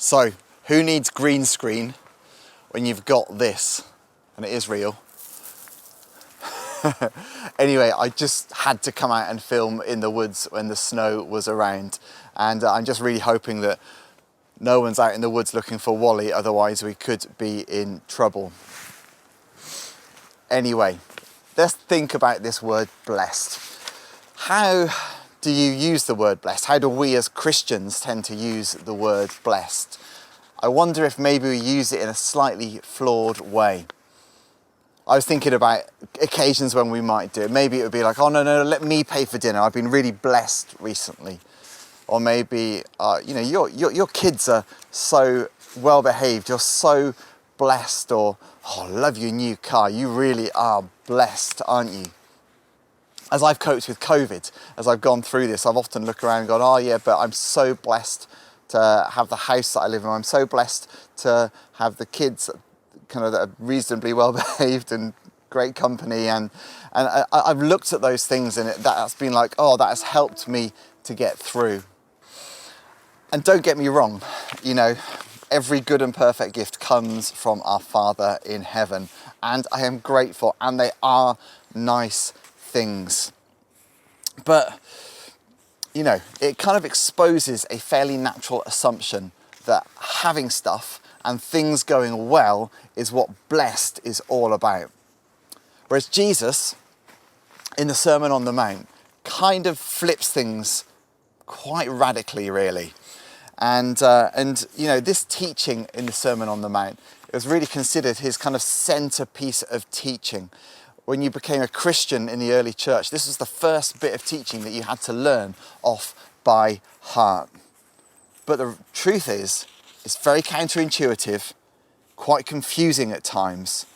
So, who needs green screen when you've got this? And it is real. Anyway, I just had to come out and film in the woods when the snow was around. And I'm just really hoping that no one's out in the woods looking for Wally, otherwise we could be in trouble. Anyway, let's think about this word blessed. How do you use the word blessed? How do we as Christians tend to use the word blessed? I wonder if maybe we use it in a slightly flawed way. I was thinking about occasions when we might do it. Maybe it would be like, oh no, let me pay for dinner. I've been really blessed recently. Or maybe, your kids are so well behaved. You're so blessed. Or, oh, I love your new car. You really are blessed, aren't you? As I've coped with COVID, as I've gone through this, I've often looked around and gone, oh yeah, but I'm so blessed to have the house that I live in. I'm so blessed to have the kids that are reasonably well behaved and great company. And I've looked at those things and that's been like, oh, that has helped me to get through. And don't get me wrong, every good and perfect gift comes from our Father in heaven. And I am grateful, and they are nice things. But, it kind of exposes a fairly natural assumption that having stuff and things going well is what blessed is all about. Whereas Jesus, in the Sermon on the Mount, kind of flips things quite radically, really. And this teaching in the Sermon on the Mount, it was really considered his kind of centerpiece of teaching. When you became a Christian in the early church, this was the first bit of teaching that you had to learn off by heart. But the truth is, it's very counterintuitive, quite confusing at times,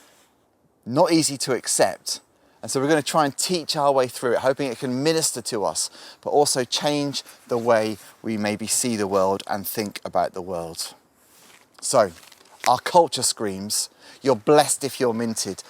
not easy to accept. And so we're going to try and teach our way through it, hoping it can minister to us, but also change the way we maybe see the world and think about the world. So, our culture screams, you're blessed if you're minted.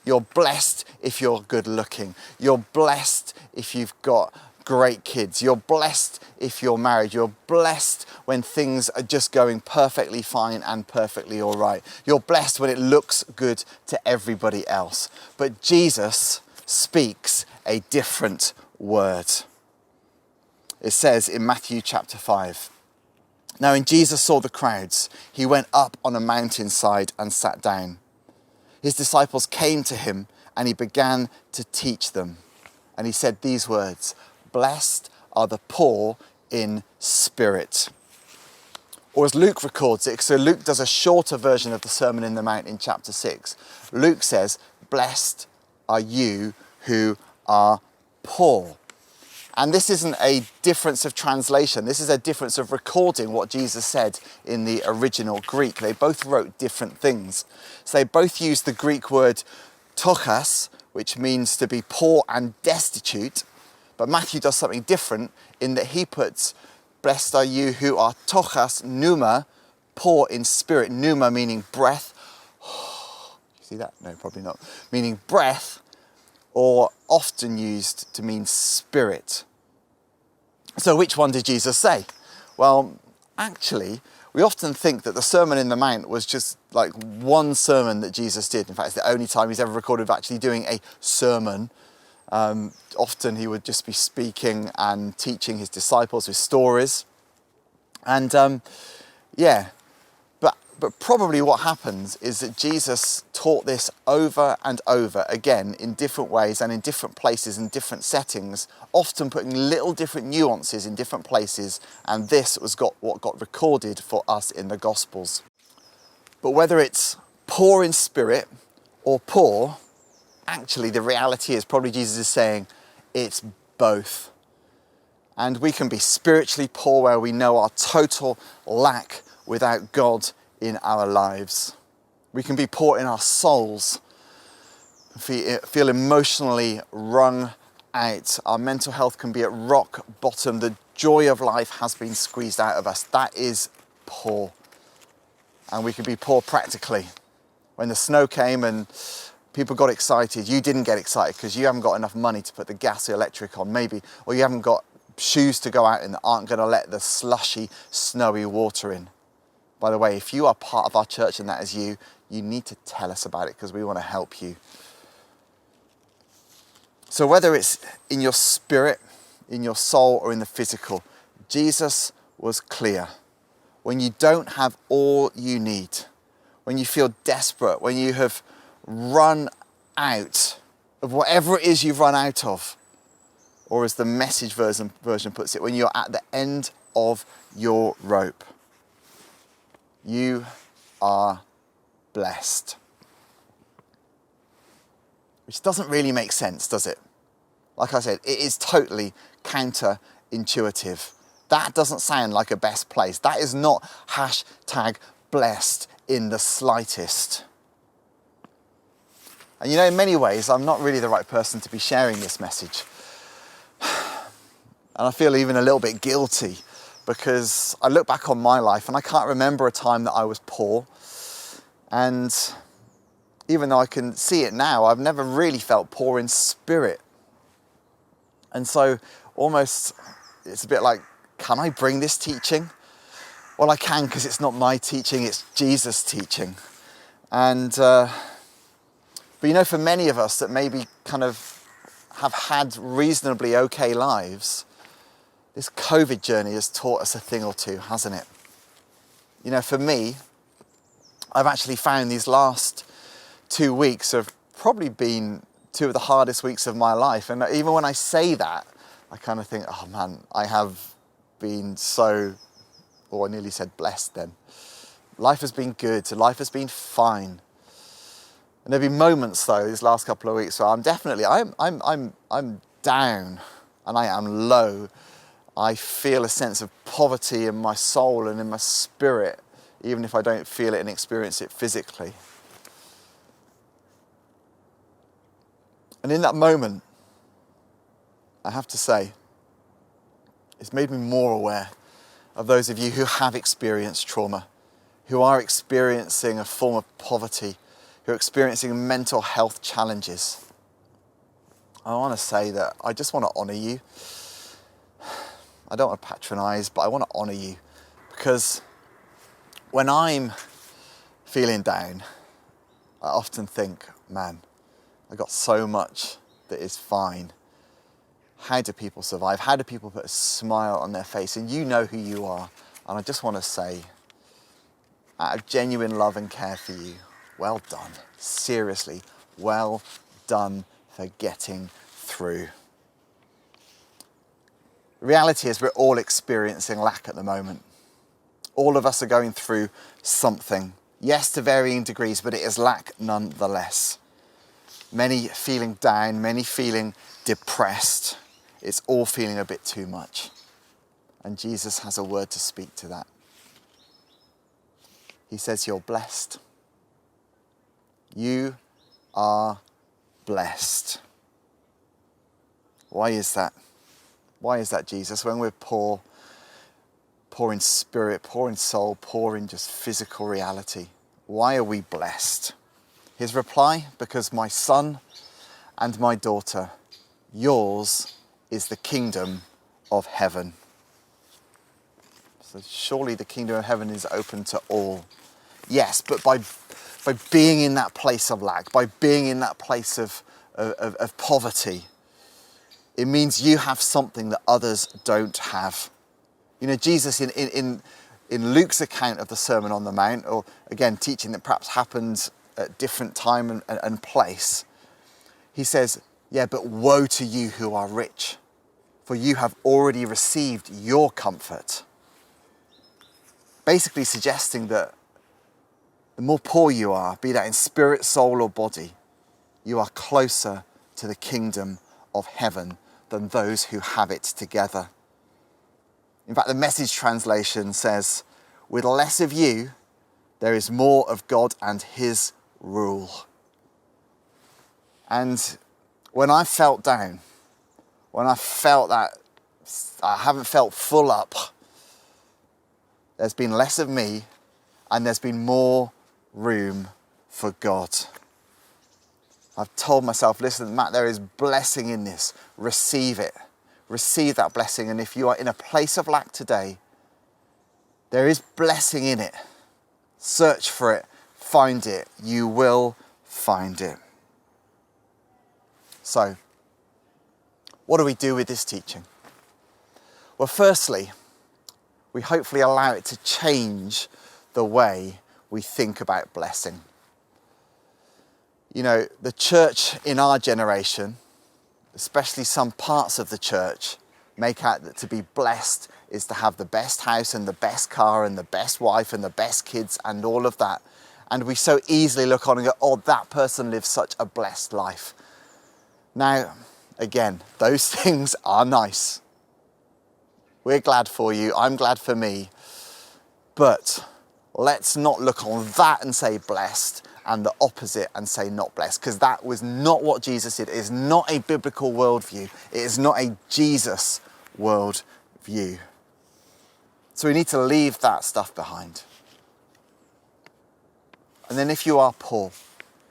You're blessed if you're good looking. You're blessed if you've got great kids. You're blessed if you're married. You're blessed when things are just going perfectly fine and perfectly all right. You're blessed when it looks good to everybody else. But Jesus speaks a different word. It says in Matthew chapter 5, "Now when Jesus saw the crowds, he went up on a mountainside and sat down. His disciples came to him and he began to teach them. And he said these words, 'Blessed are the poor in spirit.'" Or as Luke records it, so Luke does a shorter version of the Sermon in the Mount in chapter 6. Luke says, "Blessed are you who are poor." And this isn't a difference of translation. This is a difference of recording what Jesus said in the original Greek. They both wrote different things. So they both used the Greek word ptochos, which means to be poor and destitute. But Matthew does something different in that he puts, "Blessed are you who are ptochos pneuma," poor in spirit. Pneuma meaning breath. You see that? No, probably not. Meaning breath, or often used to mean spirit. So which one did Jesus say? Well, actually, we often think that the Sermon in the Mount was just like one sermon that Jesus did. In fact, it's the only time he's ever recorded of actually doing a sermon. Often he would just be speaking and teaching his disciples with stories. And But probably what happens is that Jesus taught this over and over again in different ways and in different places and different settings, often putting little different nuances in different places, and this was what got recorded for us in the Gospels. But whether it's poor in spirit or poor, actually the reality is probably Jesus is saying it's both. And we can be spiritually poor where we know our total lack without God in our lives. We can be poor in our souls, feel emotionally wrung out. Our mental health can be at rock bottom. The joy of life has been squeezed out of us. That is poor. And we can be poor practically. When the snow came and people got excited, you didn't get excited because you haven't got enough money to put the gas or electric on, maybe, or you haven't got shoes to go out in that aren't going to let the slushy, snowy water in. By the way, if you are part of our church and that is you, you need to tell us about it because we want to help you. So whether it's in your spirit, in your soul, or in the physical, Jesus was clear. When you don't have all you need, when you feel desperate, when you have run out of whatever it is you've run out of, or as the Message version puts it, when you're at the end of your rope, you are blessed. Which doesn't really make sense, does it? Like I said, it is totally counterintuitive. That doesn't sound like a best place. That is not #blessed in the slightest. And you know, in many ways, I'm not really the right person to be sharing this message. And I feel even a little bit guilty because I look back on my life and I can't remember a time that I was poor. And even though I can see it now, I've never really felt poor in spirit. And so almost it's a bit like, can I bring this teaching? Well, I can because it's not my teaching, it's Jesus' teaching. And, but you know, for many of us that maybe kind of have had reasonably okay lives, this COVID journey has taught us a thing or two, hasn't it? You know, for me, I've actually found these last 2 weeks have probably been 2 of the hardest weeks of my life. And even when I say that, I kind of think, oh man, I have been so, I nearly said blessed then. Life has been good, life has been fine. And there'll be moments though, these last couple of weeks, where I'm definitely, I'm down and I am low. I feel a sense of poverty in my soul and in my spirit, even if I don't feel it and experience it physically. And in that moment, I have to say, it's made me more aware of those of you who have experienced trauma, who are experiencing a form of poverty, who are experiencing mental health challenges. I want to say that I just want to honour you. I don't want to patronise, but I want to honour you, because when I'm feeling down, I often think, man, I got so much that is fine. How do people survive? How do people put a smile on their face? And you know who you are. And I just want to say, out of genuine love and care for you, well done. Seriously, well done for getting through. The reality is we're all experiencing lack at the moment. All of us are going through something. Yes, to varying degrees, but it is lack nonetheless. Many feeling down, many feeling depressed. It's all feeling a bit too much. And Jesus has a word to speak to that. He says, you're blessed. You are blessed. Why is that? Why is that, Jesus? When we're poor in spirit, poor in soul, poor in just physical reality, why are we blessed? His reply, because my son and my daughter, yours is the kingdom of heaven. So surely the kingdom of heaven is open to all. Yes, but by being in that place of lack, by being in that place of poverty, it means you have something that others don't have. You know, Jesus in Luke's account of the Sermon on the Mount, or again, teaching that perhaps happened at different time and place, he says, yeah, but woe to you who are rich, for you have already received your comfort. Basically suggesting that the more poor you are, be that in spirit, soul, or body, you are closer to the kingdom of heaven than those who have it together. In fact, the Message translation says, with less of you, there is more of God and his rule. And when I felt down, when I felt that I haven't felt full up, there's been less of me and there's been more room for God. I've told myself, listen, Matt, there is blessing in this. Receive it. Receive that blessing. And if you are in a place of lack today, there is blessing in it. Search for it, find it. You will find it. So, what do we do with this teaching? Well, firstly, we hopefully allow it to change the way we think about blessing. You know, the church in our generation, especially some parts of the church, make out that to be blessed is to have the best house and the best car and the best wife and the best kids and all of that. And we so easily look on and go, oh, that person lives such a blessed life. Now, again, those things are nice. We're glad for you, I'm glad for me. But let's not look on that and say blessed and the opposite and say not blessed, because that was not what Jesus did. It is not a biblical worldview. It is not a Jesus worldview. So we need to leave that stuff behind. And then if you are poor,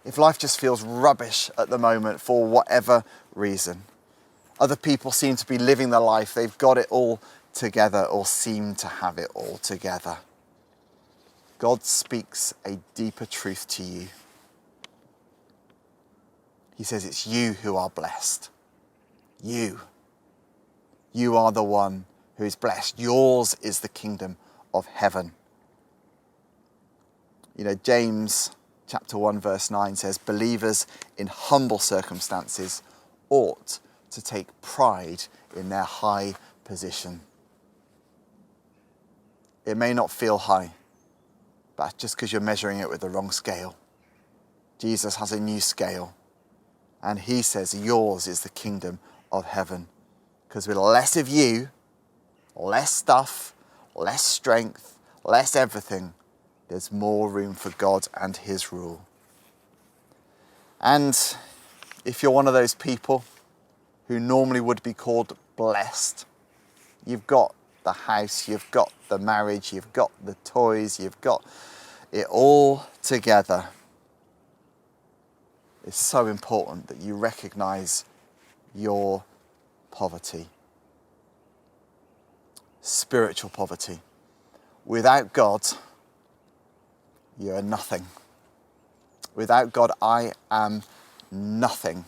if life just feels rubbish at the moment for whatever reason, other people seem to be living their life, they've got it all together or seem to have it all together, God speaks a deeper truth to you. He says it's you who are blessed. You. You are the one who is blessed. Yours is the kingdom of heaven. You know, James chapter 1 verse 9 says, believers in humble circumstances ought to take pride in their high position. It may not feel high, but just because you're measuring it with the wrong scale. Jesus has a new scale, and he says yours is the kingdom of heaven. Because with less of you, less stuff, less strength, less everything, there's more room for God and his rule. And if you're one of those people who normally would be called blessed, you've got the house, you've got the marriage, you've got the toys, you've got it all together. It's so important that you recognize your poverty. Spiritual poverty. Without God, you are nothing. Without God, I am nothing.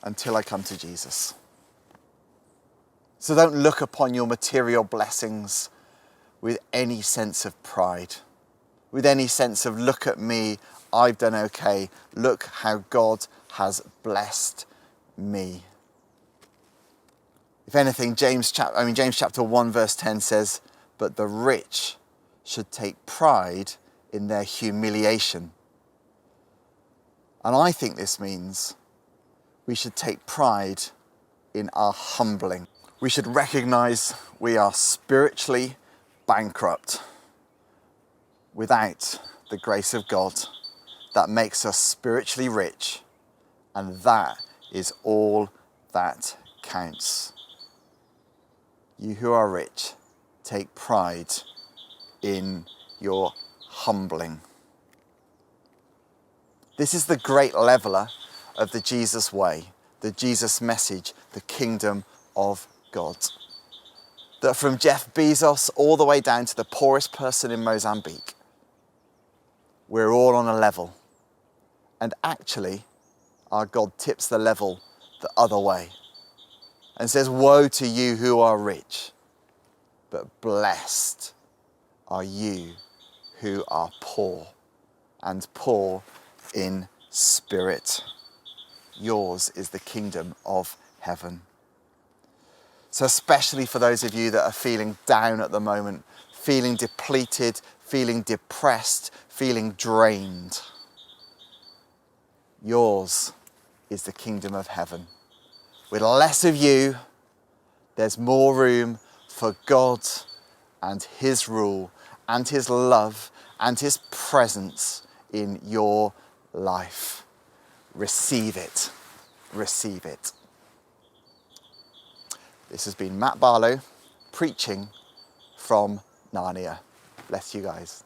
Until I come to Jesus. So don't look upon your material blessings with any sense of pride, with any sense of, look at me, I've done okay, look how God has blessed me. If anything, James chapter 1 verse 10 says, but the rich should take pride in their humiliation. And I think this means we should take pride in our humbling. We should recognize we are spiritually bankrupt without the grace of God that makes us spiritually rich, and that is all that counts. You who are rich, take pride in your humbling. This is the great leveler of the Jesus way, the Jesus message, the kingdom of God. That from Jeff Bezos all the way down to the poorest person in Mozambique, we're all on a level. And actually, our God tips the level the other way and says, woe to you who are rich, but blessed are you who are poor, and poor in spirit. Yours is the kingdom of heaven. So especially for those of you that are feeling down at the moment, feeling depleted, feeling depressed, feeling drained, yours is the kingdom of heaven. With less of you, there's more room for God and his rule and his love and his presence in your life. Receive it. Receive it. This has been Matt Barlow preaching from Narnia. Bless you guys.